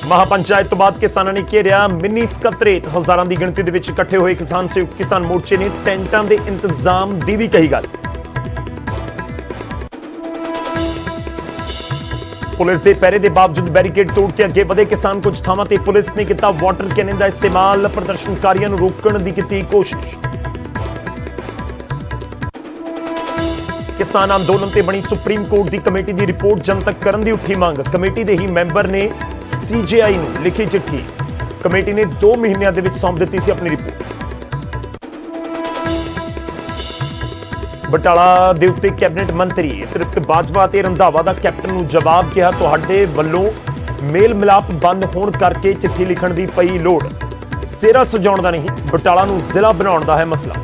महापंचायत तो बाद किसानों ने घेरिया मिनी ਸਕੱਤਰੇਤ। हजारों की गिणती ਦੇ ਵਿੱਚ इकट्ठे होए किसान संयुक्त किसान मोर्चे ने टेंटां के इंतजाम की भी कही गल। पुलिस के पैरे के बावजूद बैरीकेड तोड़ के अगे बढ़े किसान। कुछ थावां ते पुलिस ने किया वाटर कैनन का इस्तेमाल। प्रदर्शनकारियों को रोकने की की कोशिश। किसान अंदोलन से बनी सुप्रीम कोर्ट की कमेटी की रिपोर्ट जनतक करने की उठी मांग। कमेटी के ही मैंबर ने CJI ਨੂੰ लिखी चिट्ठी। कमेटी ने 2 महीनों के सौंप दी सी अपनी रिपोर्ट। बटाला दे उत्ते कैबिनेट मंत्री तृप्त बाजवा ते रंधावा दा कैप्टन नूं जवाब किया तुहाडे वल्लों मेल मिलाप बंद होण करके चिट्ठी लिखण दी पई लोड़। सेरा सजाउण दा नहीं, बटाला नूं जिला बनाउण दा है मसला।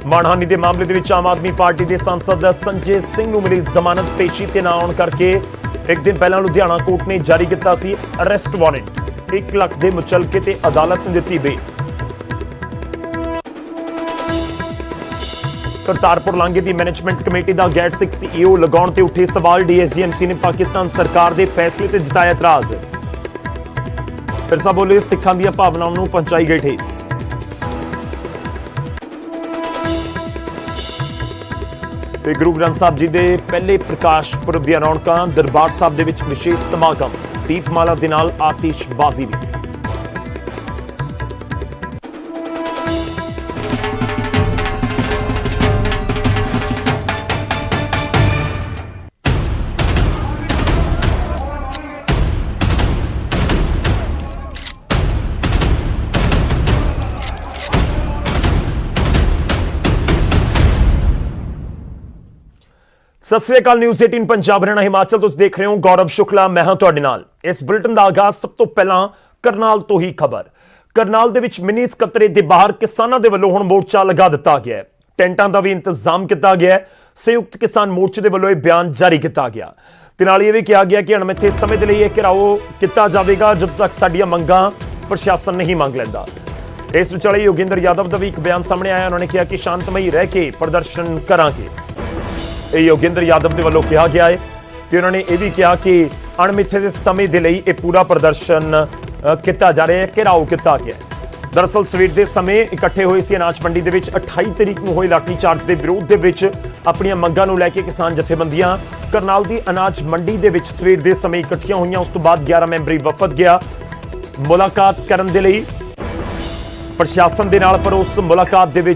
मानहानि के मामले के आम आदमी पार्टी के सांसद संजय सिंह नूं मिली जमानत। पेशी ते ना आउण करके एक दिन पहला लुधियाना कोर्ट ने जारी किया सी अरेस्ट वारंट। 1 लाख के मुचलके ते अदालत ने दी बेल। करतारपुर लांघे की मैनेजमेंट कमेटी का गैर सिख CEO लगाउण ते उठे सवाल। DSGMC ने पाकिस्तान सरकार के फैसले ते जताया इतराज। सिरसा बोले सिखां दी भावनाओं नूं पहुंचाई गई ठेस। गुरु ग्रंथ साहब जी के पहले प्रकाश पुरब दी रौनकां। दरबार साहब दे विच विशेष समागम। दीपमाला दे नाल आतिशबाजी भी। सत श्री अकाल। न्यूज़ 18 पंजाब हरियाणा हिमाचल तुसीं देख रहे हो। गौरव शुक्ला मैं हां तुहाडे नाल। इस बुलेटिन का आगाज सब तो पहला करनाल तो ही खबर। करनाल दे विच मिनी ਸਕੱਤਰੇਤ दे बाहर किसानों के वल्लों हुण मोर्चा लगा दिता गया है। टेंटां का भी इंतजाम किया गया है। संयुक्त किसान मोर्चे के वल्लों यह बयान जारी किया गया ते नाल यह भी कहा गया कि अणमिथे समय के लिए यह घेराव किया जाएगा जब तक साडियां मंगां प्रशासन नहीं मंग लैंदा। इस विचाले योगेंद्र यादव का भी एक बयान सामने आया। उन्होंने कहा कि शांतमई रह के प्रदर्शन करांगे। योगेंद्र यादव के वालों कहा गया है कि उन्होंने यह भी कहा कि अणमिथे समय के लिए यह पूरा प्रदर्शन किया जा रहा है, घेराव किया गया है। दरअसल सवेर के समय इकट्ठे हुए सी अनाज मंडी के 28 तरीक को हुए लाठीचार्ज के विरोध के अपन मंगां नूं लैके किसान जथेबंदियां करनाल की अनाज मंडी के सवेर के समय इकट्ठियां हुई। उस तो बाद 11 मैंबरी वफद गया मुलाकात करने के लिए प्रशासन के नाल, पर उस मुलाकात के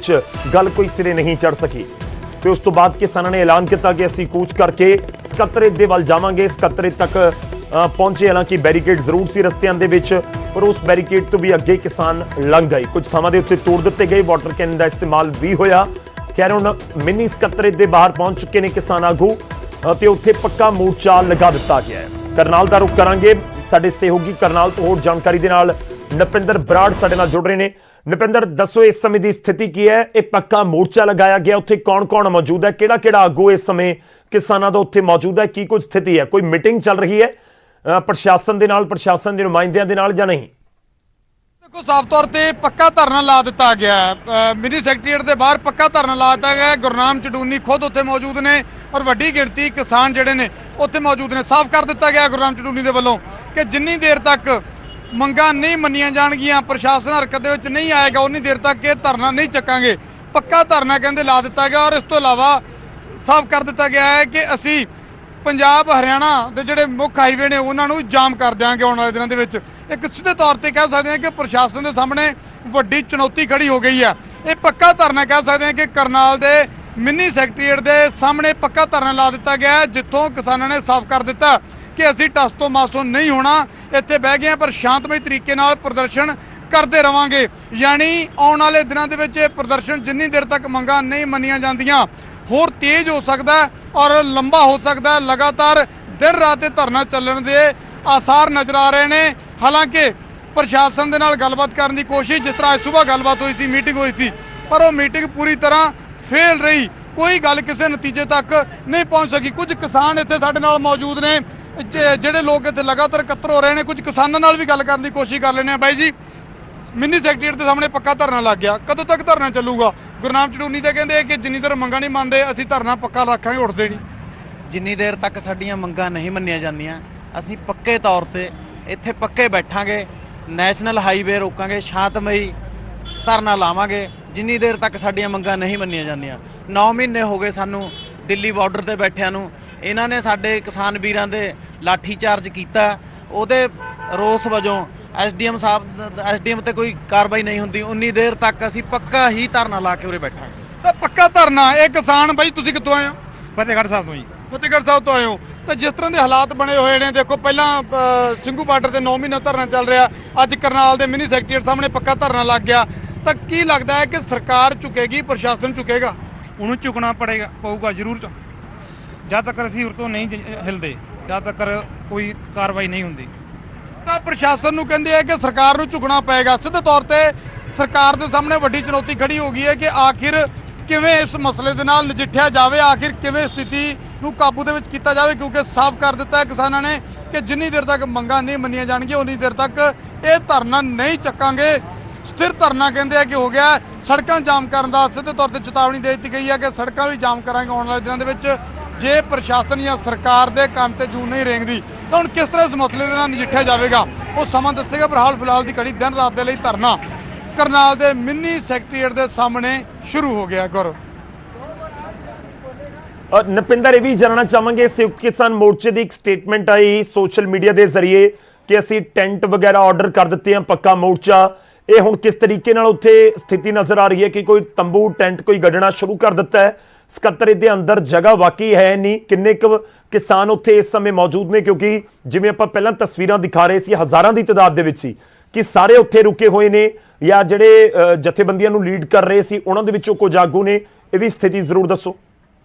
गल कोई सिरे नहीं चढ़ सकी। तो उस तो बाद किसानों ने ऐलान किया कि असीं कूच करके ਸਕੱਤਰੇਤ दे वल जावांगे। ਸਕੱਤਰੇਤ तक पहुंचे, हालांकि बैरीकेड जरूर सी रस्तियां दे विच, पर उस बैरीकेड तो भी अगे किसान लंघ गए। कुछ थावां दे उत्ते तोड़ दिते गए। वाटर कैनन का इस्तेमाल भी होया। खैर हुण मिनी ਸਕੱਤਰੇਤ दे बाहर पहुंच चुके ने किसान आगू ते उत्थे पक्का मोर्चा लगा दिता गया है। करनाल दा रुख करांगे। साडे सहयोगी करनाल तो होर जानकारी दे नाल नपिंदर बराड़ साडे नाल जुड़ रहे हैं। नपिंदर दसो इस समय की स्थिति की है? एक पक्का मोर्चा लगाया गया, उत्थे कौन कौन मौजूद है, किहड़ा किहड़ा आगू इस समय किसानों का उत्थे मौजूद है, की कुछ स्थिति है? कोई मीटिंग चल रही है प्रशासन के नाल, प्रशासन के नुमाइंदियां दे नाल, या नहीं? देखो साफ तौर पर पक्का धरना ला दिता गया है। मिनी सैकटरीएट के बाहर पक्का धरना ला दिता गया है। गुरनाम चडूनी खुद उत्थे मौजूद ने और वड्डी गिणती किसान जिहड़े ने उत्थे मौजूद ने। साफ कर दिता गया गुरनाम चडूनी के वल्लों कि जिन्नी देर तक मंगां नहीं मन्नियां जाणगियां, प्रशासन हरकत दे विच नहीं आएगा, उन्नी देर तक ये धरना नहीं चकांगे। पक्का धरना कहंदे ला दिता गया। और इस तो इलावा साफ कर दिता गया है कि असी पंजाब हरियाणा के जिहड़े मुख हाईवे ने उन्होंने जाम कर देंगे आने वाले दिनों के विच। एक सीधे तौर पर कह सकते हैं कि प्रशासन के सामने वड्डी चुनौती खड़ी हो गई है। ये पक्का धरना कह सकते हैं कि करनाल के मिनी सैकटरीएट के सामने पक्का धरना ला दिता गया है, जिथों किसानों ने साफ कर दिता कि असी टस तो मासों नहीं होना, इत्थे बह गए पर शांतमई तरीके नाल प्रदर्शन करते रहांगे। यानी आने वाले दिनों के विच प्रदर्शन जिन्नी देर तक मंगां नहीं मन्नियां जांदियां होर तेज हो सकता है और लंबा हो सकता है। लगातार दिन रात धरना चलण के आसार नजर आ रहे हैं। हालांकि प्रशासन के नाल गलबात करने की कोशिश, जिस तरह आज सुबह गलबात हुई थी, मीटिंग हुई थी, पर वो मीटिंग पूरी तरह फेल रही। कोई गल किसी नतीजे तक नहीं पहुंच सकी। कुछ किसान इत्थे साडे नाल मौजूद ने, ਜਿਹੜੇ लोग इतने लगातार इकट्ठे हो रहे हैं। कुछ किसानों नाल भी गल करने की कोशिश कर लेने। बाई जी, मिनी सैकटरीएट के सामने पक्का धरना लग गया, कदों तक धरना चलूगा? गुरनाम चडूनी तो कहते हैं कि जिन्नी देर मंगा नहीं मानते असीं धरना पक्का रखांगे, उठते नहीं। ਜਿੰਨੀ ਦੇਰ ਤੱਕ ਸਾਡੀਆਂ ਮੰਗਾਂ ਨਹੀਂ ਮੰਨੀਆਂ ਜਾਂਦੀਆਂ ਅਸੀਂ ਪੱਕੇ ਤੌਰ ਤੇ ਇੱਥੇ ਪੱਕੇ ਬੈਠਾਂਗੇ। ਨੈਸ਼ਨਲ ਹਾਈਵੇ ਰੋਕਾਂਗੇ, ਸ਼ਾਂਤਮਈ ਧਰਨਾ ਲਾਵਾਂਗੇ ਜਿੰਨੀ ਦੇਰ ਤੱਕ ਸਾਡੀਆਂ ਮੰਗਾਂ ਨਹੀਂ ਮੰਨੀਆਂ ਜਾਂਦੀਆਂ। 9 ਮਹੀਨੇ ਹੋ ਗਏ ਸਾਨੂੰ ਦਿੱਲੀ ਬਾਰਡਰ ਤੇ ਬੈਠਿਆਂ ਨੂੰ। ਇਹਨਾਂ ਨੇ ਸਾਡੇ ਕਿਸਾਨ ਵੀਰਾਂ ਦੇ ਲਾਠੀ ਚਾਰਜ ਕੀਤਾ। ਉਹਦੇ ਰੋਸ ਵਜੋਂ ਐਸਡੀਐਮ ਤੇ ਕੋਈ ਕਾਰਵਾਈ ਨਹੀਂ ਹੁੰਦੀ। ਉਨੀ ਦੇਰ ਤੱਕ ਅਸੀਂ ਪੱਕਾ ਹੀ ਧਰਨਾ ਲਾ ਕੇ ਉਰੇ ਬੈਠਾਂਗੇ। ਤਾਂ ਪੱਕਾ ਧਰਨਾ। ਇਹ ਕਿਸਾਨ ਬਾਈ ਤੁਸੀਂ ਕਿੱਥੋਂ ਆਏ ਹੋ? ਫਤਿਹਗੜ੍ਹ ਸਾਹਿਬ ਤੋਂ ਜੀ। ਫਤਿਹਗੜ੍ਹ ਸਾਹਿਬ ਤੋਂ ਆਏ ਹੋ। ਤਾਂ ਜਿਸ ਤਰ੍ਹਾਂ ਦੇ ਹਾਲਾਤ ਬਣੇ ਹੋਏ ਨੇ, ਦੇਖੋ ਪਹਿਲਾਂ ਸਿੰਘੂ ਬਾਰਡਰ ਤੇ 9 ਮਹੀਨੇ ਧਰਨਾ ਚੱਲ ਰਿਹਾ, ਅੱਜ ਕਰਨਾਲ ਦੇ ਮਿਨੀ ਸੈਕਟਰੀਏਟ ਸਾਹਮਣੇ ਪੱਕਾ ਧਰਨਾ ਲੱਗ ਗਿਆ। ਤਾਂ ਕੀ ਲੱਗਦਾ ਹੈ ਕਿ ਸਰਕਾਰ ਝੁਕੇਗੀ, ਪ੍ਰਸ਼ਾਸਨ ਝੁਕੇਗਾ? ਉਹਨੂੰ ਝੁਕਣਾ ਪਊਗਾ ਜ਼ਰੂਰ। ਜਦ ਤੱਕ ਅਸੀਂ ਉਰ ਤੋਂ ਨਹੀਂ ਹਿਲਦੇ, ਜਦ ਤੱਕ ਕੋਈ ਕਾਰਵਾਈ ਨਹੀਂ ਹੁੰਦੀ। ਤਾਂ ਪ੍ਰਸ਼ਾਸਨ ਨੂੰ ਕਹਿੰਦੇ ਆ ਕਿ ਸਰਕਾਰ ਨੂੰ ਝੁਕਣਾ ਪਏਗਾ। ਸਿੱਧੇ ਤੌਰ ਤੇ ਸਰਕਾਰ ਦੇ ਸਾਹਮਣੇ ਵੱਡੀ ਚੁਣੌਤੀ ਖੜੀ ਹੋ ਗਈ ਹੈ ਕਿ ਆਖਿਰ ਕਿਵੇਂ ਇਸ ਮਸਲੇ ਦੇ ਨਾਲ ਨਜਿੱਠਿਆ ਜਾਵੇ, ਆਖਿਰ ਕਿਵੇਂ ਸਥਿਤੀ ਨੂੰ ਕਾਬੂ ਦੇ ਵਿੱਚ ਕੀਤਾ ਜਾਵੇ, ਕਿਉਂਕਿ ਸਾਫ਼ ਕਰ ਦਿੱਤਾ ਹੈ ਕਿਸਾਨਾਂ ਨੇ ਕਿ ਜਿੰਨੀ ਦੇਰ ਤੱਕ ਮੰਗਾਂ ਨਹੀਂ ਮੰਨੀਆਂ ਜਾਣਗੀਆਂ ਉਨੀ ਦੇਰ ਤੱਕ ਇਹ ਧਰਨਾ ਨਹੀਂ ਚੱਕਾਂਗੇ। ਸਥਿਰ ਧਰਨਾ ਕਹਿੰਦੇ ਆ ਕਿ ਹੋ ਗਿਆ। ਸੜਕਾਂ ਜਾਮ ਕਰਨ ਦਾ ਸਿੱਧੇ ਤੌਰ ਤੇ ਚੇਤਾਵਨੀ ਦੇ ਦਿੱਤੀ ਗਈ ਹੈ ਕਿ ਸੜਕਾਂ ਵੀ ਜਾਮ ਕਰਾਂਗੇ ਆਉਣ ਵਾਲੇ ਦਿਨਾਂ ਦੇ ਵਿੱਚ ਜੇ ਪ੍ਰਸ਼ਾਸਨ ਜਾਂ ਸਰਕਾਰ ਦੇ ਕੰਨ ਤੇ ਜੂੰ ਨਹੀਂ ਰੇਂਗਦੀ। ਤਾਂ ਹੁਣ ਕਿਸ ਤਰ੍ਹਾਂ ਇਸ ਮਸਲੇ ਦੇ ਨਾਲ ਨਜਿੱਠਿਆ ਜਾਵੇਗਾ ਉਹ ਸਮਾਂ ਦੱਸੇਗਾ। ਪਰ ਹਾਲ ਫਿਲਹਾਲ ਦੀ ਘੜੀ ਦਿਨ ਰਾਤ ਦੇ ਲਈ ਧਰਨਾ ਕਰਨਾਲ ਦੇ ਮਿੰਨੀ ਸੈਕਟਰੀਏਟ ਦੇ ਸਾਹਮਣੇ ਸ਼ੁਰੂ ਹੋ ਗਿਆ। ਗੌਰਵ ਨਪਿੰਦਰ, ਇਹ ਵੀ ਜਾਣਨਾ ਚਾਹਾਂਗੇ, ਸੰਯੁਕਤ ਕਿਸਾਨ ਮੋਰਚੇ ਦੀ ਇੱਕ ਸਟੇਟਮੈਂਟ ਆਈ ਸੋਸ਼ਲ ਮੀਡੀਆ ਦੇ ਜ਼ਰੀਏ ਕਿ ਅਸੀਂ ਟੈਂਟ ਵਗੈਰਾ ਆਰਡਰ ਕਰ ਦਿੱਤੇ ਆ, ਪੱਕਾ ਮੋਰਚਾ। ਇਹ ਹੁਣ ਕਿਸ ਤਰੀਕੇ ਨਾਲ ਉੱਥੇ ਸਥਿਤੀ ਨਜ਼ਰ ਆ ਰਹੀ ਹੈ ਕਿ ਕੋਈ ਤੰਬੂ ਟੈਂਟ ਕੋਈ ਗੱਡਣਾ ਸ਼ੁਰੂ ਕਰ ਦਿੱਤਾ ਹੈ? ਸਕੱਤਰੇਤ ਦੇ ਅੰਦਰ ਜਗ੍ਹਾ ਵਾਕਈ ਹੈ ਨਹੀਂ? ਕਿੰਨੇ ਕੁ ਕਿਸਾਨ ਉੱਥੇ ਇਸ ਸਮੇਂ ਮੌਜੂਦ ਨੇ? ਕਿਉਂਕਿ ਜਿਵੇਂ ਆਪਾਂ ਪਹਿਲਾਂ ਤਸਵੀਰਾਂ ਦਿਖਾ ਰਹੇ ਸੀ, ਹਜ਼ਾਰਾਂ ਦੀ ਤਾਦਾਦ ਦੇ ਵਿੱਚ ਸੀ ਕਿ ਸਾਰੇ ਉੱਥੇ ਰੁਕੇ ਹੋਏ ਨੇ ਜਾਂ ਜਿਹੜੇ ਜਥੇਬੰਦੀਆਂ ਨੂੰ ਲੀਡ ਕਰ ਰਹੇ ਸੀ ਉਹਨਾਂ ਦੇ ਵਿੱਚੋਂ ਕੁਝ ਆਗੂ ਨੇ? ਇਹ ਵੀ ਸਥਿਤੀ ਜ਼ਰੂਰ ਦੱਸੋ।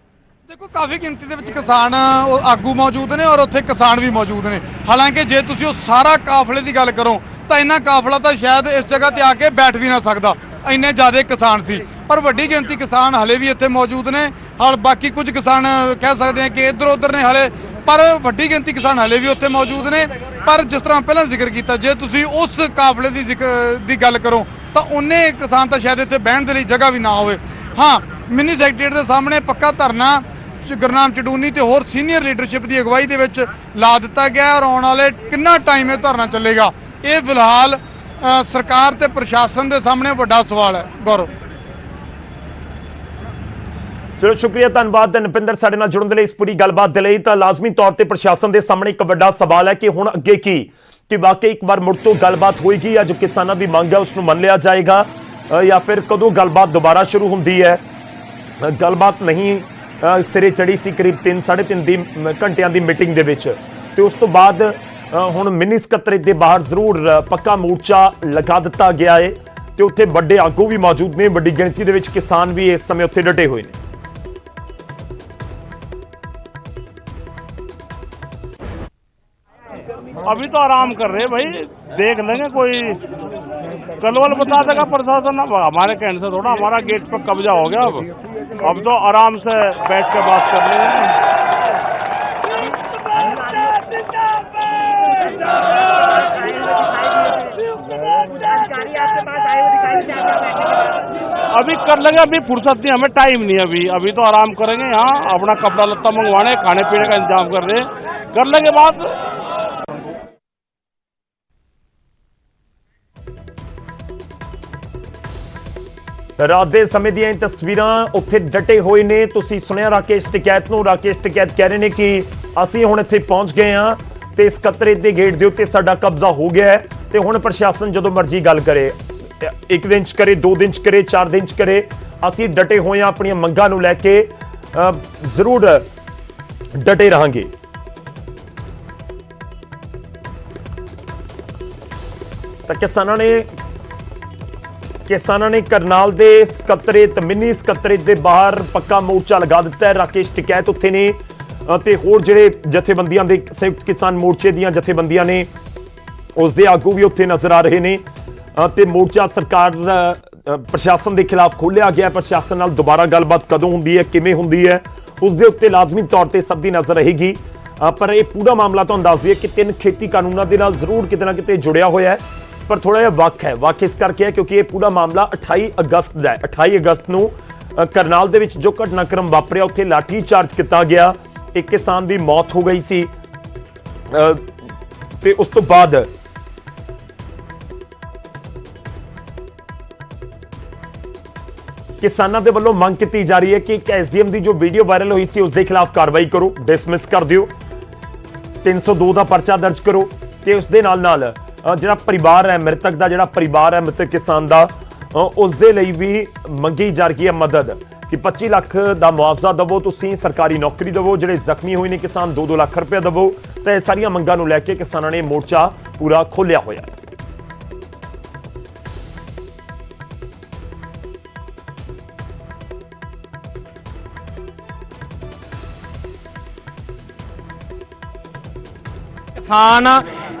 ਦੇਖੋ ਕਾਫੀ ਗਿਣਤੀ ਦੇ ਵਿੱਚ ਕਿਸਾਨ ਆਗੂ ਮੌਜੂਦ ਨੇ ਔਰ ਉੱਥੇ ਕਿਸਾਨ ਵੀ ਮੌਜੂਦ ਨੇ। ਹਾਲਾਂਕਿ ਜੇ ਤੁਸੀਂ ਉਹ ਸਾਰਾ ਕਾਫਲੇ ਦੀ ਗੱਲ ਕਰੋ ਤਾਂ ਇੰਨਾ ਕਾਫਲਾ ਤਾਂ ਸ਼ਾਇਦ ਇਸ ਜਗ੍ਹਾ ਤੇ ਆ ਕੇ ਬੈਠ ਵੀ ਨਾ ਸਕਦਾ, ਇੰਨੇ ਜ਼ਿਆਦਾ ਕਿਸਾਨ ਸੀ। ਪਰ ਵੱਡੀ ਗਿਣਤੀ ਕਿਸਾਨ ਹਲੇ ਵੀ ਇੱਥੇ ਮੌਜੂਦ ਨੇ। ਹਾਲ ਬਾਕੀ ਕੁਝ ਕਿਸਾਨ ਕਹਿ ਸਕਦੇ ਆ ਕਿ ਇੱਧਰ ਉੱਧਰ ਨੇ ਹਲੇ, ਪਰ ਵੱਡੀ ਗਿਣਤੀ ਕਿਸਾਨ ਹਲੇ ਵੀ ਉੱਥੇ ਮੌਜੂਦ ਨੇ। ਪਰ ਜਿਸ ਤਰ੍ਹਾਂ ਪਹਿਲਾਂ ਜ਼ਿਕਰ ਕੀਤਾ, ਜੇ ਤੁਸੀਂ ਉਸ ਕਾਫਲੇ ਦੀ ਗੱਲ ਕਰੋ ਤਾਂ ਉਹਨੇ ਕਿਸਾਨ ਤਾਂ ਸ਼ਾਇਦ ਇੱਥੇ ਬਹਿਣ ਦੇ ਲਈ ਜਗ੍ਹਾ ਵੀ ਨਾ ਹੋਵੇ। ਹਾਂ, ਮਿਨੀ ਸੈਕਟਰੀਏਟ ਦੇ ਸਾਹਮਣੇ ਪੱਕਾ ਧਰਨਾ ਗੁਰਨਾਮ ਚਡੂਨੀ ਤੇ ਹੋਰ ਸੀਨੀਅਰ ਲੀਡਰਸ਼ਿਪ ਦੀ ਅਗਵਾਈ ਦੇ ਵਿੱਚ ਲਾ ਦਿੱਤਾ ਗਿਆ ਔਰ ਆਉਣ ਵਾਲੇ ਕਿੰਨਾ ਟਾਈਮ ਇਹ ਧਰਨਾ ਚੱਲੇਗਾ ਇਹ ਫਿਲਹਾਲ ਸਰਕਾਰ ਤੇ ਪ੍ਰਸ਼ਾਸਨ ਦੇ ਸਾਹਮਣੇ ਵੱਡਾ ਸਵਾਲ ਹੈ। ਗੌਰਵ, ਚਲੋ ਸ਼ੁਕਰੀਆ, ਧੰਨਵਾਦ ਨਪਿੰਦਰ ਸਾਡੇ ਨਾਲ ਜੁੜਨ ਦੇ ਲਈ, ਇਸ ਪੂਰੀ ਗੱਲਬਾਤ ਦੇ ਲਈ। ਤਾਂ ਲਾਜ਼ਮੀ ਤੌਰ ਤੇ ਪ੍ਰਸ਼ਾਸਨ ਦੇ ਸਾਹਮਣੇ ਇੱਕ ਵੱਡਾ ਸਵਾਲ ਹੈ ਕਿ ਹੁਣ ਅੱਗੇ ਕੀ, ਕਿ ਵਾਕਈ ਇੱਕ ਵਾਰ ਮੁੜ ਤੋਂ ਗੱਲਬਾਤ ਹੋਏਗੀ ਜਾਂ ਜੋ ਕਿਸਾਨਾਂ ਦੀ ਮੰਗ ਹੈ ਉਸ ਨੂੰ ਮੰਨ ਲਿਆ ਜਾਏਗਾ ਜਾਂ ਫਿਰ ਕਦੋਂ ਗੱਲਬਾਤ ਦੁਬਾਰਾ ਸ਼ੁਰੂ ਹੁੰਦੀ ਹੈ? ਗੱਲਬਾਤ ਨਹੀਂ ਸਿਰੇ ਚੜੀ ਸੀ ਕਰੀਬ 3-3.5 ਘੰਟਿਆਂ ਦੀ ਮੀਟਿੰਗ ਦੇ ਵਿੱਚ, ਤੇ ਉਸ ਤੋਂ ਬਾਅਦ ਹੁਣ ਮਿਨੀ ਸਕੱਤਰੇਤ ਦੇ ਬਾਹਰ ਜ਼ਰੂਰ ਪੱਕਾ ਮੋਰਚਾ ਲਗਾ ਦਿੱਤਾ ਗਿਆ ਹੈ ਤੇ ਉੱਥੇ ਵੱਡੇ ਆਗੂ ਵੀ ਮੌਜੂਦ ਨੇ, ਵੱਡੀ ਗਿਣਤੀ ਦੇ ਵਿੱਚ ਕਿਸਾਨ ਵੀ ਇਸ ਸਮੇਂ ਉੱਥੇ ਡਟੇ ਹੋਏ ਨੇ। अभी तो आराम कर रहे हैं भाई, देख लेंगे। कोई कल वल बता देगा प्रशासन। अब हमारे कहने से थोड़ा, हमारा गेट पर कब्जा हो गया। अब तो आराम से बैठ के बात कर रहे हैं। अभी कर लेंगे, अभी फुर्सत नहीं, हमें टाइम नहीं। अभी तो आराम करेंगे। यहाँ अपना कपड़ा लत्ता मंगवाने, खाने पीने का इंतजाम कर रहे हैं, कर लेंगे बात। ਰਾਤ ਦੇ ਸਮੇਂ ਦੀਆਂ ਤਸਵੀਰਾਂ, ਉੱਥੇ ਡਟੇ ਹੋਏ ਨੇ। ਤੁਸੀਂ ਸੁਣਿਆ ਰਾਕੇਸ਼ ਟਿਕੈਤ ਨੂੰ। ਰਾਕੇਸ਼ ਟਿਕੈਤ ਕਹਿ ਰਹੇ ਨੇ ਕਿ ਅਸੀਂ ਹੁਣ ਇੱਥੇ ਪਹੁੰਚ ਗਏ ਹਾਂ ਤੇ ਸਕੱਤਰੇਤ ਦੇ ਗੇਟ ਦੇ ਉੱਤੇ ਸਾਡਾ ਕਬਜ਼ਾ ਹੋ ਗਿਆ ਹੈ ਤੇ ਹੁਣ ਪ੍ਰਸ਼ਾਸਨ ਜਦੋਂ ਮਰਜ਼ੀ ਗੱਲ ਕਰੇ, 1 ਦਿਨ 'ਚ ਕਰੇ, 2 ਦਿਨ 'ਚ ਕਰੇ, 4 ਦਿਨ 'ਚ ਕਰੇ, ਅਸੀਂ ਡਟੇ ਹੋਏ ਹਾਂ ਆਪਣੀਆਂ ਮੰਗਾਂ ਨੂੰ ਲੈ ਕੇ, ਜ਼ਰੂਰ ਡਟੇ ਰਹਾਂਗੇ। ਤਾਂ ਕਿਸਾਨਾਂ ਨੇ ਕਰਨਾਲ ਦੇ ਸਕੱਤਰੇਤ, ਮਿੰਨੀ ਸਕੱਤਰੇਤ ਦੇ ਬਾਹਰ ਪੱਕਾ ਮੋਰਚਾ ਲਗਾ ਦਿੱਤਾ ਹੈ। ਰਾਕੇਸ਼ ਟਿਕੈਤ ਉੱਥੇ ਨੇ ਤੇ ਹੋਰ ਜਿਹੜੇ ਜਥੇਬੰਦੀਆਂ ਦੇ, ਸੰਯੁਕਤ ਕਿਸਾਨ ਮੋਰਚੇ ਦੀਆਂ ਜਥੇਬੰਦੀਆਂ ਨੇ, ਉਸ ਦੇ ਆਗੂ ਵੀ ਉੱਥੇ ਨਜ਼ਰ ਆ ਰਹੇ ਨੇ ਤੇ ਮੋਰਚਾ ਸਰਕਾਰ ਪ੍ਰਸ਼ਾਸਨ ਦੇ ਖਿਲਾਫ ਖੋਲ੍ਹਿਆ ਗਿਆ। ਪ੍ਰਸ਼ਾਸਨ ਨਾਲ ਦੁਬਾਰਾ ਗੱਲਬਾਤ ਕਦੋਂ ਹੁੰਦੀ ਹੈ, ਕਿਵੇਂ ਹੁੰਦੀ ਹੈ, ਉਸ ਦੇ ਉੱਤੇ ਲਾਜ਼ਮੀ ਤੌਰ ਤੇ ਸਭ ਦੀ ਨਜ਼ਰ ਰਹੇਗੀ। ਪਰ ਇਹ ਪੂਰਾ ਮਾਮਲਾ ਤੁਹਾਨੂੰ ਦੱਸ ਦਈਏ ਕਿ 3 ਖੇਤੀ ਕਾਨੂੰਨਾਂ ਦੇ ਨਾਲ ਜ਼ਰੂਰ ਕਿਤੇ ਨਾ ਕਿਤੇ ਜੁੜਿਆ ਹੋਇਆ ਹੈ, ਪਰ ਥੋੜਾ ਜਿਹਾ ਵੱਖ ਇਸ ਕਰਕੇ ਹੈ ਕਿਉਂਕਿ ਇਹ ਪੂਰਾ ਮਾਮਲਾ 28 ਅਗਸਤ ਦਾ ਹੈ। 28 ਅਗਸਤ ਨੂੰ ਕਰਨਾਲ ਦੇ ਵਿੱਚ ਜੋ ਘਟਨਾਕ੍ਰਮ ਵਾਪਰਿਆ, ਉੱਥੇ ਲਾਠੀ ਚਾਰਜ ਕੀਤਾ ਗਿਆ ਇੱਕ ਕਿਸਾਨ ਦੀ ਮੌਤ ਹੋ ਗਈ ਸੀ ਤੇ ਉਸ ਤੋਂ ਬਾਅਦ ਕਿਸਾਨਾਂ ਦੇ ਵੱਲੋਂ ਮੰਗ ਕੀਤੀ ਜਾ ਰਹੀ ਹੈ ਕਿ ਇੱਕ ਐਸਡੀਐਮ ਦੀ ਜੋ ਵੀਡੀਓ ਵਾਇਰਲ ਹੋਈ ਸੀ ਉਸ ਦੇ ਖਿਲਾਫ ਕਾਰਵਾਈ ਕਰੋ, ਡਿਸਮਿਸ ਕਰ ਦਿਓ, 302 ਦਾ ਪਰਚਾ ਦਰਜ ਕਰੋ ਤੇ ਉਸ ਦੇ ਨਾਲ ਜਿਹੜਾ ਪਰਿਵਾਰ ਹੈ ਮ੍ਰਿਤਕ ਦਾ, ਜਿਹੜਾ ਪਰਿਵਾਰ ਹੈ ਮ੍ਰਿਤਕ ਕਿਸਾਨ ਦਾ, ਉਸ ਦੇ ਲਈ ਵੀ ਮੰਗੀ ਜਾ ਰਹੀ ਹੈ ਮਦਦ ਕਿ 25 ਲੱਖ ਦਾ ਮੁਆਵਜ਼ਾ ਦੇਵੋ, ਤੁਸੀਂ ਸਰਕਾਰੀ ਨੌਕਰੀ ਦੇਵੋ, ਜਿਹੜੇ ਜ਼ਖਮੀ ਹੋਏ ਨੇ ਕਿਸਾਨ 2-2 ਲੱਖ ਰੁਪਏ ਦੇਵੋ। ਤੇ ਇਹ ਸਾਰੀਆਂ ਮੰਗਾਂ ਨੂੰ ਲੈ ਕੇ ਕਿਸਾਨਾਂ ਨੇ ਮੋਰਚਾ ਪੂਰਾ ਖੋਲ੍ਹਿਆ ਹੋਇਆ ਹੈ। ਕਿਸਾਨ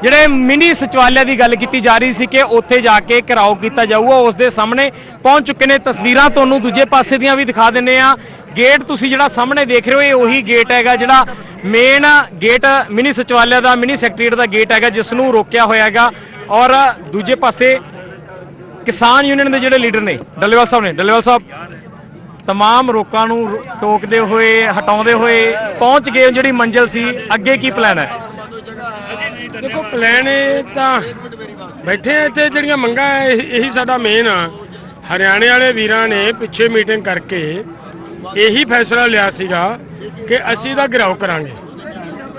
ਜਿਹੜੇ ਮਿਨੀ ਸਚਿਵਾਲਿਆ ਦੀ ਗੱਲ ਕੀਤੀ ਜਾ ਰਹੀ ਸੀ ਕਿ ਉੱਥੇ ਜਾ ਕੇ ਘਿਰਾਓ ਕੀਤਾ ਜਾਊਗਾ, ਉਸ ਦੇ ਸਾਹਮਣੇ ਪਹੁੰਚ ਚੁੱਕੇ ਨੇ। ਤਸਵੀਰਾਂ ਤੁਹਾਨੂੰ ਦੂਜੇ ਪਾਸੇ ਦੀਆਂ ਵੀ ਦਿਖਾ ਦਿੰਨੇ ਆ। ਗੇਟ ਤੁਸੀਂ ਜਿਹੜਾ ਸਾਹਮਣੇ ਦੇਖ ਰਹੇ ਹੋ, ਇਹ ਉਹੀ ਗੇਟ ਹੈਗਾ ਜਿਹੜਾ ਮੇਨ ਗੇਟ ਮਿਨੀ ਸਚਿਵਾਲਿਆ ਦਾ, ਮਿਨੀ ਸੈਕਟਰੀਏਟ ਦਾ ਗੇਟ ਹੈਗਾ, ਜਿਸ ਨੂੰ ਰੋਕਿਆ ਹੋਇਆ ਹੈਗਾ। ਔਰ ਦੂਜੇ ਪਾਸੇ ਕਿਸਾਨ ਯੂਨੀਅਨ ਦੇ ਜਿਹੜੇ ਲੀਡਰ ਨੇ ਡੱਲੇਵਾਲ ਸਾਹਿਬ ਨੇ, ਡੱਲੇਵਾਲ ਸਾਹਿਬ तमाम ਲੋਕਾਂ ਨੂੰ ਟੋਕਦੇ ਹੋਏ, ਹਟਾਉਂਦੇ ਹੋਏ ਪਹੁੰਚ ਗਏ ਜਿਹੜੀ ਮੰਜ਼ਿਲ ਸੀ। ਅੱਗੇ ਕੀ ਪਲਾਨ ਹੈ? देखो प्लान ਤਾਂ ਬੈਠੇ ਆ ਇੱਥੇ, ਜਿਹੜੀਆਂ ਮੰਗਾਂ ਇਹੀ ਸਾਡਾ ਮੇਨ ਆ। ਹਰਿਆਣੇ ਵਾਲੇ ਵੀਰਾਂ ਨੇ ਪਿੱਛੇ ਮੀਟਿੰਗ ਕਰਕੇ ਇਹੀ ਫੈਸਲਾ ਲਿਆ ਸੀਗਾ ਕਿ ਅਸੀਂ ਇਹਦਾ ਘਿਰਾਓ ਕਰਾਂਗੇ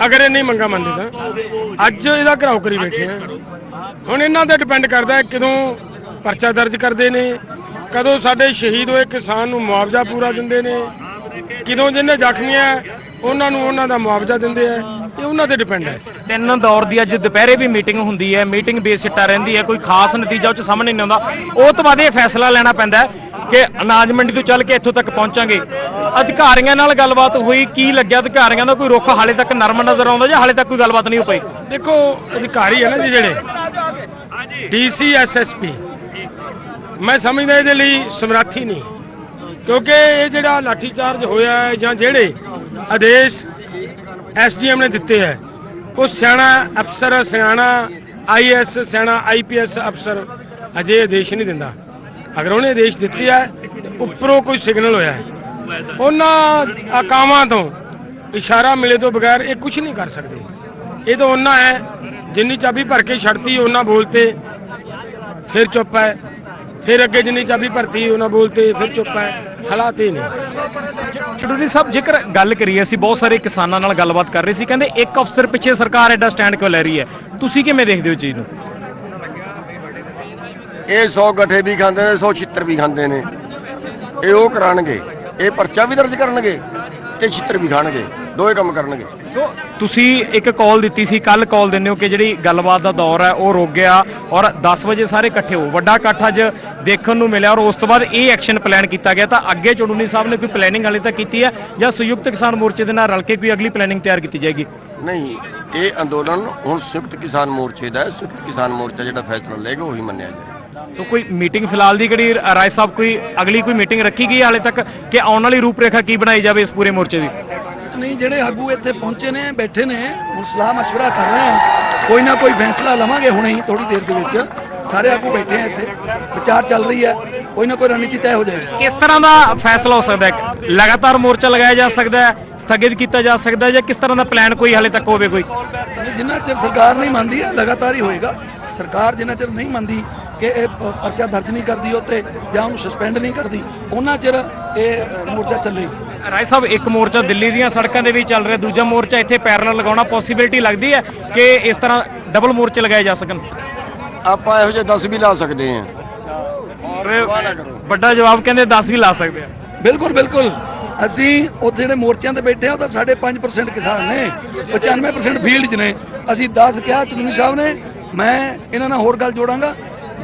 ਅਗਰ ਇਹ ਨਹੀਂ ਮੰਗਾਂ ਮੰਨਦੇ ਤਾਂ। ਅੱਜ ਇਹਦਾ ਘਿਰਾਓ ਕਰੀ ਬੈਠੇ ਆ। ਹੁਣ ਇਹਨਾਂ ਤੇ ਡਿਪੈਂਡ ਕਰਦਾ ਕਦੋਂ ਪਰਚਾ ਦਰਜ ਕਰਦੇ ਨੇ, ਕਦੋਂ ਸਾਡੇ ਸ਼ਹੀਦ ਹੋਏ ਕਿਸਾਨ ਨੂੰ ਮੁਆਵਜ਼ਾ ਪੂਰਾ ਦਿੰਦੇ ਨੇ, ਕਦੋਂ ਜਿਹਨੇ ਜ਼ਖਮੀ ਆ ਉਹਨਾਂ ਨੂੰ ਉਹਨਾਂ ਦਾ ਮੁਆਵਜ਼ਾ ਦਿੰਦੇ ਆ। ਇਹ ਉਹਨਾਂ ਤੇ ਡਿਪੈਂਡ ਹੈ। 3 ਦੌਰ ਦੀ ਅੱਜ ਦੁਪਹਿਰੇ ਵੀ ਮੀਟਿੰਗ ਹੁੰਦੀ ਹੈ, ਮੀਟਿੰਗ ਬੇਸਿੱਟਾ ਰਹਿੰਦੀ ਹੈ, ਕੋਈ ਖਾਸ ਨਤੀਜਾ ਉਹ 'ਚ ਸਾਹਮਣੇ ਨਹੀਂ ਆਉਂਦਾ। ਉਹ ਤੋਂ ਬਾਅਦ ਇਹ ਫੈਸਲਾ ਲੈਣਾ ਪੈਂਦਾ ਹੈ ਕਿ ਅਨਾਜ ਮੰਡੀ ਤੋਂ ਚੱਲ ਕੇ ਇੱਥੋਂ ਤੱਕ ਪਹੁੰਚਾਂਗੇ। ਅਧਿਕਾਰੀਆਂ ਨਾਲ ਗੱਲਬਾਤ ਹੋਈ, ਕੀ ਲੱਗਿਆ ਅਧਿਕਾਰੀਆਂ ਦਾ ਕੋਈ ਰੁੱਖ ਹਾਲੇ ਤੱਕ ਨਰਮ ਨਜ਼ਰ ਆਉਂਦਾ ਜਾਂ ਹਾਲੇ ਤੱਕ ਕੋਈ ਗੱਲਬਾਤ ਨਹੀਂ ਹੋ ਪਈ? ਦੇਖੋ ਅਧਿਕਾਰੀ ਹੈ ਨਾ ਜੀ ਜਿਹੜੇ ਡੀਸੀ ਐਸਐਸਪੀ, ਮੈਂ ਸਮਝਦਾ ਇਹਦੇ ਲਈ ਸਮਰੱਥੀ ਨਹੀਂ, ਕਿਉਂਕਿ ਇਹ ਜਿਹੜਾ ਲਾਠੀਚਾਰਜ ਹੋਇਆ ਹੈ ਜਾਂ ਜਿਹੜੇ ਆਦੇਸ਼ ਐਸਡੀਐਮ ਨੇ ਦਿੱਤੇ ਹੈ, ਉਹ ਸਿਆਣਾ ਅਫਸਰ, ਸਿਆਣਾ ਆਈਐਸ, ਸਿਆਣਾ ਆਈਪੀਐਸ ਅਫਸਰ ਅਜੇ ਆਦੇਸ਼ ਨਹੀਂ ਦਿੰਦਾ। ਅਗਰ ਉਹਨੇ ਆਦੇਸ਼ ਦਿੱਤੇ ਹੈ ਉੱਪਰੋਂ ਕੋਈ ਸਿਗਨਲ ਹੋਇਆ ਹੈ, ਉਹਨਾਂ ਅਕਾਵਾਂ ਤੋਂ ਇਸ਼ਾਰਾ ਮਿਲੇ ਤੋਂ ਬਗੈਰ ਇਹ ਕੁਝ ਨਹੀਂ ਕਰ ਸਕਦੇ। ਇਹ ਤਾਂ ਉਹਨਾਂ ਹੈ ਜਿੰਨੀ ਚਾਬੀ ਭਰ ਕੇ ਛੱਡਤੀ ਉਹਨਾਂ ਬੋਲਤੇ ਫਿਰ ਚੁੱਪ ਹੈ, ਫਿਰ ਅੱਗੇ ਜਿੰਨੀ ਚਾਬੀ ਭਰਤੀ ਉਹਨਾਂ ਬੋਲਤੇ ਫਿਰ ਚੁੱਪ ਹੈ। ਹਾਲਾਤ ਇਹ ਨੇ। ਚੜੂਰੀ ਸਾਹਿਬ, ਜੇਕਰ ਗੱਲ ਕਰੀਏ, ਅਸੀਂ ਬਹੁਤ ਸਾਰੇ ਕਿਸਾਨਾਂ ਨਾਲ ਗੱਲਬਾਤ ਕਰ ਰਹੇ ਸੀ, ਕਹਿੰਦੇ ਇੱਕ ਅਫਸਰ ਪਿੱਛੇ ਸਰਕਾਰ ਐਡਾ ਸਟੈਂਡ ਕਿਉਂ ਲੈ ਰਹੀ ਹੈ? ਤੁਸੀਂ ਕਿਵੇਂ ਦੇਖਦੇ ਹੋ ਚੀਜ਼ ਨੂੰ? ਇਹ 100 ਗੱਠੇ ਵੀ ਖਾਂਦੇ ਨੇ, 100 ਛਿੱਤਰ ਵੀ ਖਾਂਦੇ ਨੇ। ਇਹ ਉਹ ਕਰਾਣਗੇ, ਇਹ ਪਰਚਾ ਵੀ ਦਰਜ ਕਰਨਗੇ ਤੇ ਛਿੱਤਰ ਵੀ ਖਾਣਗੇ, ਦੋਏ ਕੰਮ ਕਰਨਗੇ। ਸੋ ਤੁਸੀਂ ਇੱਕ ਕਾਲ ਦਿੱਤੀ ਸੀ, ਕੱਲ ਕਾਲ ਦਿੰਦੇ ਹੋ ਕਿ ਜਿਹੜੀ ਗੱਲਬਾਤ ਦਾ ਦੌਰ ਹੈ ਉਹ ਰੁਕ ਗਿਆ ਔਰ 10 ਵਜੇ ਸਾਰੇ ਇਕੱਠੇ ਹੋ। ਵੱਡਾ ਇਕੱਠ ਅੱਜ ਦੇਖਣ ਨੂੰ ਮਿਲਿਆ ਔਰ ਉਸ ਤੋਂ ਬਾਅਦ ਇਹ ਐਕਸ਼ਨ ਪਲਾਨ ਕੀਤਾ ਗਿਆ। ਤਾਂ ਅੱਗੇ ਚੜੂਨੀ ਸਾਹਿਬ ਨੇ ਕੋਈ ਪਲੈਨਿੰਗ ਹਾਲੇ ਤੱਕ ਕੀਤੀ ਹੈ ਜਾਂ ਸੰਯੁਕਤ ਕਿਸਾਨ ਮੋਰਚੇ ਦੇ ਨਾਲ ਰਲ ਕੇ ਕੋਈ ਅਗਲੀ ਪਲੈਨਿੰਗ ਤਿਆਰ ਕੀਤੀ ਜਾਏਗੀ? ਨਹੀਂ, ਇਹ ਅੰਦੋਲਨ ਹੁਣ ਸੰਯੁਕਤ ਕਿਸਾਨ ਮੋਰਚੇ ਦਾ ਹੈ। ਸੰਯੁਕਤ ਕਿਸਾਨ ਮੋਰਚਾ ਜਿਹੜਾ ਫੈਸਲਾ ਲਏਗਾ ਉਹੀ ਮੰਨਿਆ ਜਾਏਗਾ। तो कोई मीटिंग फिलहाल दी कड़ी राय साहब, कोई अगली कोई मीटिंग रखी गई हाले तक कि आने वाली रूपरेखा की बनाई जाए इस पूरे मोर्चे की? नहीं, ਜਿਹੜੇ ਆਗੂ ਇੱਥੇ ਪਹੁੰਚੇ ਨੇ, ਬੈਠੇ ਨੇ, ਹੁਣ ਸਲਾਹ ਮਸ਼ਵਰਾ ਕਰ ਰਹੇ ਆ, ਕੋਈ ਨਾ ਕੋਈ ਫੈਸਲਾ ਲਵਾਂਗੇ ਹੁਣੇ ਹੀ ਥੋੜੀ ਦੇਰ ਦੇ ਵਿੱਚ। ਸਾਰੇ ਆਗੂ ਬੈਠੇ ਆ ਇੱਥੇ, ਵਿਚਾਰ ਚੱਲ ਰਹੀ ਹੈ, ਕੋਈ ਨਾ ਕੋਈ ਰਣਨੀਤੀ ਤੈਅ ਹੋ ਜਾਏਗੀ। किस तरह का फैसला हो सकता है? लगातार मोर्चा लगाया जा सकता है, स्थगित किया जा सकता है, या किस तरह का प्लान कोई हाले तक होवे? कोई ਜਿੰਨਾ ਚਿਰ ਸਰਕਾਰ ਨਹੀਂ ਮੰਨਦੀ ਹੈ ਲਗਾਤਾਰ ਹੀ ਹੋਏਗਾ। ਸਰਕਾਰ ਜਿੰਨਾ ਚਿਰ ਨਹੀਂ ਮੰਨਦੀ ਕਿ ਇਹ ਪਰਚਾ ਦਰਜ ਨਹੀਂ ਕਰਦੀ ਉੱਤੇ ਜਾਂ ਉਹਨੂੰ ਸਸਪੈਂਡ ਨਹੀਂ ਕਰਦੀ, ਉਹਨਾਂ ਚਿਰ ਇਹ ਮੋਰਚਾ ਚੱਲੇਗਾ। ਰਾਏ ਸਾਹਿਬ, ਇੱਕ ਮੋਰਚਾ ਦਿੱਲੀ ਦੀਆਂ ਸੜਕਾਂ ਦੇ ਵੀ ਚੱਲ ਰਿਹਾ, ਦੂਜਾ ਮੋਰਚਾ ਇੱਥੇ ਪੈਰਲਲ ਲਗਾਉਣਾ, ਪੋਸੀਬਿਲਿਟੀ ਲੱਗਦੀ ਹੈ ਕਿ ਇਸ ਤਰ੍ਹਾਂ ਡਬਲ ਮੋਰਚੇ ਲਗਾਏ ਜਾ ਸਕਣ? ਆਪਾਂ ਇਹੋ ਜਿਹੇ 10 ਵੀ ਲਾ ਸਕਦੇ ਹਾਂ। ਔਰ ਵੱਡਾ ਜਵਾਬ ਕਹਿੰਦੇ 10 ਵੀ ਲਾ ਸਕਦੇ ਆ। ਬਿਲਕੁਲ ਬਿਲਕੁਲ, ਅਸੀਂ ਉੱਥੇ ਜਿਹੜੇ ਮੋਰਚਿਆਂ ਤੇ ਬੈਠੇ ਆ ਉਹ ਤਾਂ 5.5% ਕਿਸਾਨ ਨੇ, 95% ਫੀਲਡ 'ਚ ਨੇ। ਅਸੀਂ 10 ਕਿਹਾ ਚੁਣੀ ਸਾਹਿਬ ਨੇ, ਮੈਂ ਇਹਨਾਂ ਨਾਲ ਹੋਰ ਗੱਲ ਜੋੜਾਂਗਾ।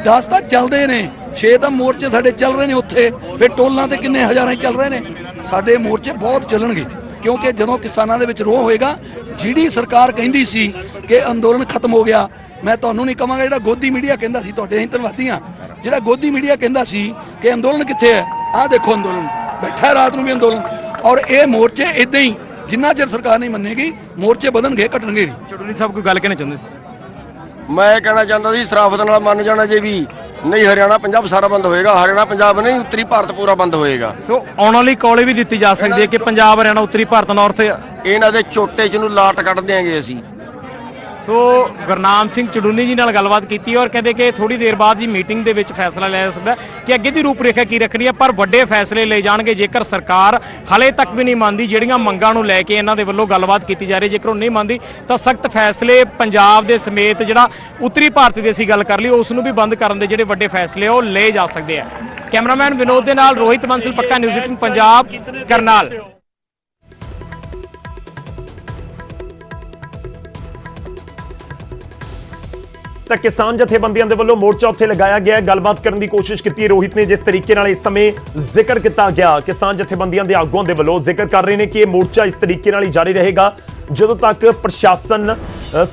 10 ਤਾਂ ਚੱਲਦੇ ਨੇ, 6 ਤਾਂ ਮੋਰਚੇ ਸਾਡੇ ਚੱਲ ਰਹੇ ਨੇ ਉੱਥੇ, ਫਿਰ ਟੋਲਾਂ ਤੇ ਕਿੰਨੇ ਹਜ਼ਾਰਾਂ ਹੀ ਚੱਲ ਰਹੇ ਨੇ। ਸਾਡੇ ਮੋਰਚੇ ਬਹੁਤ ਚੱਲਣਗੇ, ਕਿਉਂਕਿ ਜਦੋਂ ਕਿਸਾਨਾਂ ਦੇ ਵਿੱਚ ਰੋਹ ਹੋਏਗਾ। ਜਿਹੜੀ ਸਰਕਾਰ ਕਹਿੰਦੀ ਸੀ ਕਿ ਅੰਦੋਲਨ ਖਤਮ ਹੋ ਗਿਆ, ਮੈਂ ਤੁਹਾਨੂੰ ਨਹੀਂ ਕਹਾਂਗਾ, ਜਿਹੜਾ ਗੋਦੀ ਮੀਡੀਆ ਕਹਿੰਦਾ ਸੀ, ਤੁਹਾਡੇ ਅਸੀਂ ਧੰਨਵਾਦੀ ਹਾਂ, ਜਿਹੜਾ ਗੋਦੀ ਮੀਡੀਆ ਕਹਿੰਦਾ ਸੀ ਕਿ ਅੰਦੋਲਨ ਕਿੱਥੇ ਹੈ, ਆਹ ਦੇਖੋ ਅੰਦੋਲਨ ਬੈਠਾ ਹੈ, ਰਾਤ ਨੂੰ ਵੀ ਅੰਦੋਲਨ। ਔਰ ਇਹ ਮੋਰਚੇ ਇਦਾਂ ਹੀ, ਜਿੰਨਾ ਚਿਰ ਸਰਕਾਰ ਨਹੀਂ ਮੰਨੇਗੀ ਮੋਰਚੇ ਵਧਣਗੇ, ਘਟਣਗੇ ਨਹੀਂ। ਚੜੂਨੀ ਸਾਹਿਬ ਕੋਈ ਗੱਲ ਕਹਿਣਾ ਚਾਹੁੰਦੇ ਸੀ? ਮੈਂ ਕਹਿਣਾ ਚਾਹੁੰਦਾ ਸੀ, ਸਰਾਫਤ ਨਾਲ ਮੰਨ ਜਾਣਾ ਜੇ ਵੀ ਨਹੀਂ ਹਰਿਆਣਾ ਪੰਜਾਬ ਸਾਰਾ ਬੰਦ ਹੋਏਗਾ। ਹਰਿਆਣਾ ਪੰਜਾਬ ਨਹੀਂ, ਉੱਤਰੀ ਭਾਰਤ ਪੂਰਾ ਬੰਦ ਹੋਏਗਾ। ਸੋ ਆਉਣ ਵਾਲੀ ਕਾਲ ਵੀ ਦਿੱਤੀ ਜਾ ਸਕਦੀ ਹੈ ਕਿ ਪੰਜਾਬ ਹਰਿਆਣਾ ਉੱਤਰੀ ਭਾਰਤ ਨਾਰਥ। ਇਹਨਾਂ ਦੇ ਝੋਟੇ 'ਚ ਨੂੰ ਲਾਟ ਕੱਢ ਦਿਆਂਗੇ ਅਸੀਂ। ਸੋ ਗੁਰਨਾਮ ਸਿੰਘ ਚੜੂਨੀ ਜੀ ਨਾਲ ਗੱਲਬਾਤ ਕੀਤੀ ਔਰ ਕਹਿੰਦੇ ਕਿ ਥੋੜੀ ਦੇਰ ਬਾਅਦ ਜੀ ਮੀਟਿੰਗ ਦੇ ਵਿੱਚ ਫੈਸਲਾ ਲਿਆ ਜਾ ਸਕਦਾ ਕਿ ਅੱਗੇ ਦੀ ਰੂਪਰੇਖਾ ਕੀ ਰੱਖਣੀ ਹੈ, ਪਰ ਵੱਡੇ ਫੈਸਲੇ ਲਏ ਜਾਣਗੇ ਜੇਕਰ ਸਰਕਾਰ ਹਾਲੇ ਤੱਕ ਵੀ ਨਹੀਂ ਮੰਨਦੀ ਜਿਹੜੀਆਂ ਮੰਗਾਂ ਨੂੰ ਲੈ ਕੇ ਇਹਨਾਂ ਦੇ ਵੱਲੋਂ ਗੱਲਬਾਤ ਕੀਤੀ ਜਾ ਰਹੀ। ਜੇਕਰ ਉਹ ਨਹੀਂ ਮੰਨਦੀ ਤਾਂ ਸਖਤ ਫੈਸਲੇ ਪੰਜਾਬ ਦੇ ਸਮੇਤ ਜਿਹੜਾ ਉੱਤਰੀ ਭਾਰਤ ਦੀ ਅਸੀਂ ਗੱਲ ਕਰ ਲਈ ਉਸ ਨੂੰ ਵੀ ਬੰਦ ਕਰਨ ਦੇ ਜਿਹੜੇ ਵੱਡੇ ਫੈਸਲੇ ਉਹ ਲਏ ਜਾ ਸਕਦੇ ਆ। ਕੈਮਰਾਮੈਨ ਵਿਨੋਦ ਦੇ ਨਾਲ ਰੋਹਿਤ ਬੰਸਲ, ਪੱਕਾ ਨਿਊਜ਼ 18 ਪੰਜਾਬ, ਕਰਨਾਲ। ਤਾਂ ਕਿਸਾਨ ਜਥੇਬੰਦੀਆਂ ਦੇ ਵੱਲੋਂ ਮੋਰਚਾ ਉੱਥੇ ਲਗਾਇਆ ਗਿਆ। ਗੱਲਬਾਤ ਕਰਨ ਦੀ ਕੋਸ਼ਿਸ਼ ਕੀਤੀ ਰੋਹਿਤ ਨੇ। ਜਿਸ ਤਰੀਕੇ ਨਾਲ ਇਸ ਸਮੇਂ ਜ਼ਿਕਰ ਕੀਤਾ ਗਿਆ, ਕਿਸਾਨ ਜਥੇਬੰਦੀਆਂ ਦੇ ਆਗੂਆਂ ਦੇ ਵੱਲੋਂ ਜ਼ਿਕਰ ਕਰ ਰਹੇ ਨੇ ਕਿ ਇਹ ਮੋਰਚਾ ਇਸ ਤਰੀਕੇ ਨਾਲ ਹੀ ਜਾਰੀ ਰਹੇਗਾ ਜਦੋਂ ਤੱਕ ਪ੍ਰਸ਼ਾਸਨ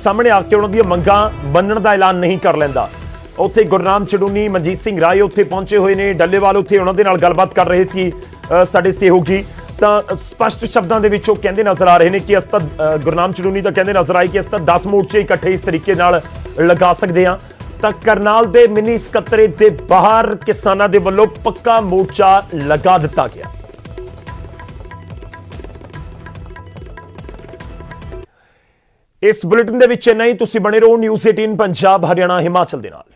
ਸਾਹਮਣੇ ਆ ਕੇ ਉਹਨਾਂ ਦੀਆਂ ਮੰਗਾਂ ਮੰਨਣ ਦਾ ਐਲਾਨ ਨਹੀਂ ਕਰ ਲੈਂਦਾ। ਉੱਥੇ ਗੁਰਨਾਮ ਚੜੂਨੀ, ਮਨਜੀਤ ਸਿੰਘ ਰਾਏ ਉੱਥੇ ਪਹੁੰਚੇ ਹੋਏ ਨੇ। ਡੱਲੇਵਾਲ ਉੱਥੇ ਉਹਨਾਂ ਦੇ ਨਾਲ ਗੱਲਬਾਤ ਕਰ ਰਹੇ ਸੀ ਸਾਡੇ ਸਹਿਯੋਗੀ। ਤਾਂ ਸਪਸ਼ਟ ਸ਼ਬਦਾਂ ਦੇ ਵਿੱਚ ਉਹ ਕਹਿੰਦੇ ਨਜ਼ਰ ਆ ਰਹੇ ਨੇ ਕਿ ਅਸੀਂ ਤਾਂ ਗੁਰਨਾਮ ਚੜੂਨੀ ਤਾਂ ਕਹਿੰਦੇ ਨਜ਼ਰ ਆਏ ਕਿ ਅਸੀਂ ਤਾਂ 10 ਮੋਰਚੇ ਇਕੱਠੇ ਇਸ ਤਰੀਕੇ ਨਾਲ ਲਗਾ ਸਕਦੇ ਹਾਂ। ਤਾਂ ਕਰਨਾਲ ਦੇ ਮਿੰਨੀ ਸਕੱਤਰੇਤ ਦੇ ਬਾਹਰ ਕਿਸਾਨਾਂ ਦੇ ਵੱਲੋਂ ਪੱਕਾ ਮੋਰਚਾ ਲਗਾ ਦਿੱਤਾ ਗਿਆ। ਇਸ ਬੁਲੇਟਿਨ ਦੇ ਵਿੱਚ ਇੰਨਾ ਹੀ। ਤੁਸੀਂ ਬਣੇ ਰਹੋ ਨਿਊਜ਼ 18 ਪੰਜਾਬ ਹਰਿਆਣਾ ਹਿਮਾਚਲ ਦੇ ਨਾਲ।